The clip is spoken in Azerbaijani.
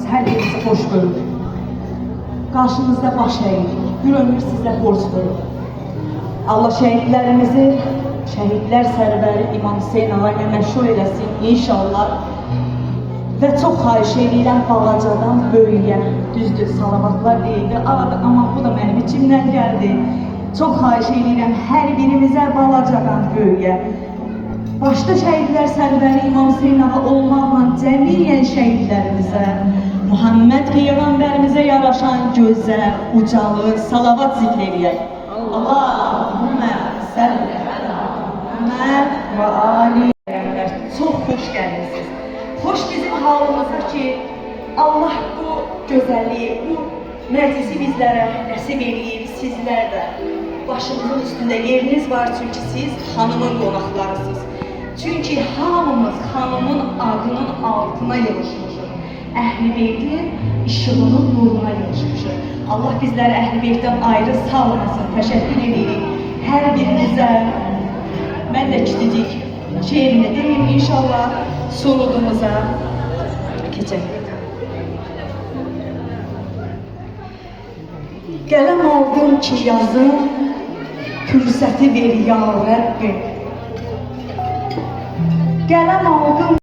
Allahımız hər birinizi xoş görür. Qarşınızda baş əyirik, bir ömür sizə borc verir. Allah şəhidlərimizi, şəhidlər sərvəri İmam Hüseyin ağa ilə məşhur eləsin inşallah. Və çox xahiş edirəm balacadan böyüyə, düzdür, salavatlar deyildi, amma bu da mənim içimdən gəldi. Çox xahiş edirəm hər birimizə balacadan böyüyə. Başda şəhidlər sərvəri İmam Hüseyin ağa olmaqla cəmiyyən şəhidlərimizə, Muhammed Peyğəmbərimizə yaraşan gözəl, ucalı, salavat zikr edək. Allahümmə səlli ələ Muhammed və ali. Çox xoş gəlirsiniz. Xoş bizim halımıza ki, Allah bu gözəlliyi, bu məclisi bizlərə nəsib edib, sizlər də başımızın üstündə yeriniz var çünki siz xanımın qonaqlarısınız. Çünki hamımız xanımın adının altına yığışmışıq. Əhl-i Beytin işığının nuruna yığışmışıq. Allah bizləri Əhl-i Beytdən ayrı salmasın, təşəkkür edirik. Hər birinizə mən də kiçicik şeirini deyim inşallah soludumuza keçək. Qələm aldım ki yazım, fürsəti ver ya Rəbbim. Qələm aldım